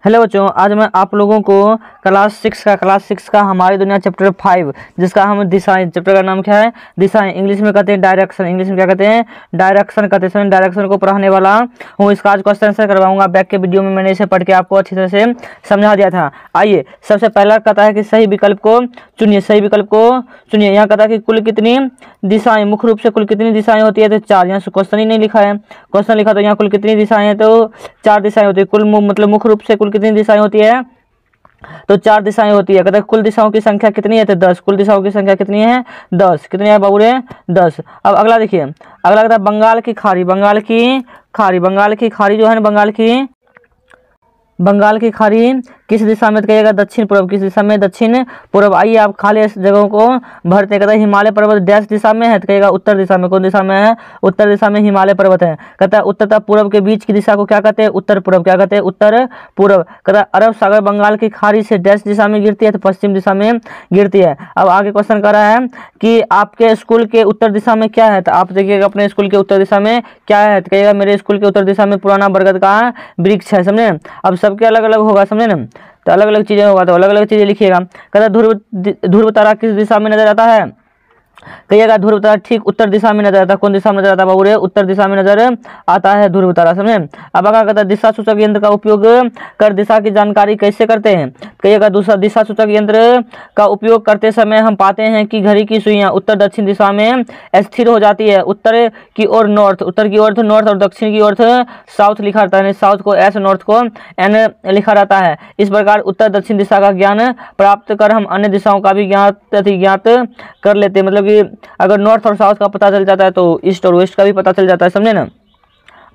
Hello बच्चों, आज मैं आप लोगों को क्लास सिक्स का हमारी दुनिया चैप्टर 5 जिसका हम दिशाएं, चैप्टर का नाम क्या है? दिशाएं। इंग्लिश में कहते हैं डायरेक्शन। इंग्लिश में क्या कहते हैं? डायरेक्शन कहते हैं। डायरेक्शन को पढ़ाने वाला हूँ। इसका आज क्वेश्चन आंसर करवाऊंगा। बैक के वीडियो में मैंने इसे पढ़ के आपको अच्छी तरह से समझा दिया था। आइए, सबसे पहला कहता है कि सही विकल्प को चुनिए। सही विकल्प को चुनिए। यहाँ कहता है कि कुल कितनी दिशाएं, मुख्य रूप से कुल कितनी दिशाएं होती है? तो 4। यहाँ से क्वेश्चन ही नहीं लिखा है। क्वेश्चन लिखा तो यहाँ कुल कितनी दिशाएं हैं? तो 4 दिशाएं होती है। कुल मतलब मुख्य रूप से कुल कितनी दिशाएं होती है? तो 4 दिशाएं होती है। कहते हैं कुल दिशाओं की संख्या कितनी है? तो 10। कुल दिशाओं की संख्या कितनी है? 10। कितनी है बाबू रे? 10। अब अगला देखिए, अगला कहता है बंगाल की खाड़ी। बंगाल की खाड़ी जो है ना, बंगाल की खाड़ी किस दिशा में? कहिएगा दक्षिण पूर्व। किस दिशा में? दक्षिण पूर्व। आइए आप खाली जगहों को भरते। कहता है हिमालय पर्वत डैश दिशा में है, तो कहिएगा उत्तर दिशा में। कौन दिशा में है? उत्तर दिशा में हिमालय पर्वत है। कहता है उत्तर तथा पूर्व के बीच की दिशा को क्या कहते हैं? उत्तर पूर्व। क्या कहते हैं? उत्तर पूर्व। कहता है अरब सागर बंगाल की खाड़ी से डैश दिशा में गिरती है, तो पश्चिम दिशा में गिरती है। अब आगे क्वेश्चन कर रहा है कि आपके स्कूल के उत्तर दिशा में क्या है? तो आप देखिएगा अपने स्कूल के उत्तर दिशा में क्या है? तो कहिएगा मेरे स्कूल के उत्तर दिशा में पुराना बरगद का वृक्ष है। समझे? अब सबके अलग अलग होगा, समझे ना? तो अलग अलग चीजें होगा, तो अलग अलग चीजें लिखिएगा। कहता ध्रुव तारा किस दिशा में नजर आता है? कहिएगा ध्रुव तारा ठीक उत्तर दिशा में नजर आता है। कौन दिशा में नजर आता है बाबू रे? उत्तर दिशा में नजर आता है ध्रुव तारा। समझे? अब अगर कहता है दिशा सूचक यंत्र का उपयोग कर दिशा की जानकारी कैसे करते हैं? कहिएगा दूसरा, दिशा सूचक यंत्र का उपयोग करते समय हम पाते हैं कि घड़ी की सुइयां उत्तर दक्षिण दिशा में स्थिर हो जाती है। उत्तर की ओर नॉर्थ, उत्तर की ओर नॉर्थ, और दक्षिण की ओर साउथ लिखा रहता है। साउथ को एस, नॉर्थ को एन लिखा रहता है। इस प्रकार उत्तर दक्षिण दिशा का ज्ञान प्राप्त कर हम अन्य दिशाओं का भी ज्ञात कर लेते हैं। मतलब कि अगर नॉर्थ और साउथ का पता चल जाता है तो ईस्ट और वेस्ट का भी पता चल जाता है। समझे ना?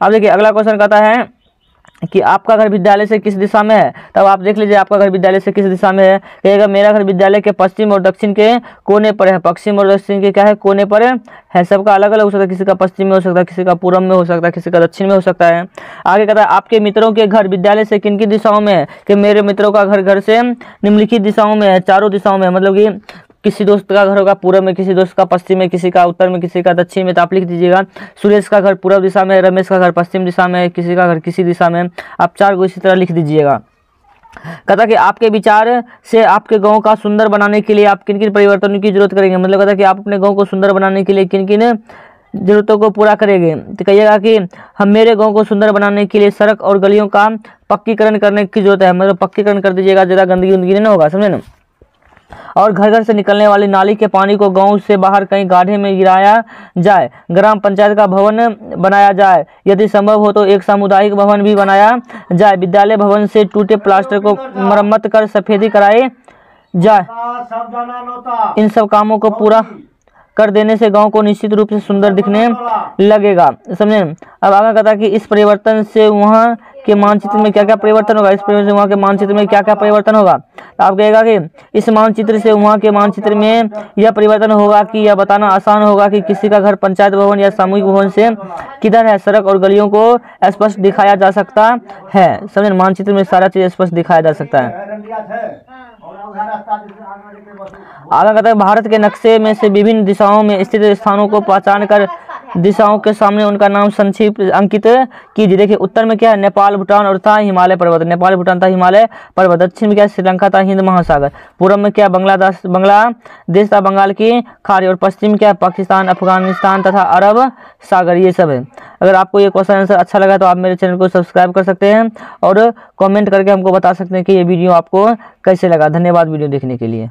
अब देखिए अगला क्वेश्चन कहता है कि आपका घर विद्यालय से किस दिशा में है? तब आप देख लीजिए आपका घर विद्यालय से किस दिशा में है। कहेगा मेरा घर विद्यालय के पश्चिम और दक्षिण के कोने पर है। पश्चिम और दक्षिण के क्या है? कोने पर है। सबका अलग अलग हो सकता है। किसी का पश्चिम में हो सकता है, किसी का पूर्व में हो सकता है, किसी का दक्षिण में हो सकता है। आगे कहता है आपके मित्रों के घर विद्यालय से किन किन दिशाओं में है? कि मेरे मित्रों का घर से निम्नलिखित दिशाओं में है। चारों दिशाओं में। मतलब कि किसी दोस्त का घर होगा पूर्व में, किसी दोस्त का पश्चिम में, किसी का उत्तर में, किसी का दक्षिण में। तो आप लिख दीजिएगा सुरेश का घर पूर्व दिशा में, रमेश का घर पश्चिम दिशा में, किसी का घर किसी दिशा में। आप 4 को इसी तरह लिख दीजिएगा। कहता कि आपके विचार से आपके गांव का सुंदर बनाने के लिए आप किन किन परिवर्तनों की जरूरत करेंगे? मतलब कहता कि आप अपने गांव को सुंदर बनाने के लिए किन किन जरूरतों को पूरा करेंगे? तो कहिएगा कि हम मेरे गांव को सुंदर बनाने के लिए सड़क और गलियों का पक्कीकरण करने की जरूरत है। मतलब पक्कीकरण कर दीजिएगा, ज़्यादा गंदगी नहीं होगा। समझे ना? और घर घर से निकलने वाली नाली के पानी को गांव से बाहर कहीं गाढ़े में गिराया जाए। ग्राम पंचायत का भवन बनाया जाए। यदि संभव हो तो एक सामुदायिक भवन भी बनाया जाए। विद्यालय भवन से टूटे प्लास्टर को मरम्मत कर सफेदी कराई जाए। इन सब कामों को पूरा कर देने से गांव को निश्चित रूप से सुंदर दिखने लगेगा। समझे? अब आगे कहता है कि इस परिवर्तन से वहाँ के मानचित्र में क्या क्या परिवर्तन होगा? इस परिवर्तन से वहाँ के मानचित्र में क्या क्या परिवर्तन होगा? तो आप कहेगा कि इस मानचित्र से वहाँ के मानचित्र में यह परिवर्तन होगा कि यह बताना आसान होगा कि किसी का घर पंचायत भवन या सामूहिक भवन से किधर है। सड़क और गलियों को स्पष्ट दिखाया जा सकता है। समझे? मानचित्र में सारा चीज स्पष्ट दिखाया जा सकता है। आगे कहता है भारत के नक्शे में से विभिन्न दिशाओं में स्थित स्थानों को पहचान कर दिशाओं के सामने उनका नाम संक्षिप्त अंकित कीजिए। देखिए उत्तर में क्या है? नेपाल, भूटान और था हिमालय पर्वत। नेपाल, भूटान था हिमालय पर्वत। दक्षिण में क्या है? श्रीलंका था हिंद महासागर। पूर्व में क्या? बांग्लादेश था बंगाल की खाड़ी। और पश्चिम में क्या है? पाकिस्तान, अफगानिस्तान तथा अरब सागर। ये सब है। अगर आपको ये क्वेश्चन आंसर अच्छा लगा तो आप मेरे चैनल को सब्सक्राइब कर सकते हैं और कमेंट करके हमको बता सकते हैं कि ये वीडियो आपको कैसे लगा। धन्यवाद वीडियो देखने के लिए।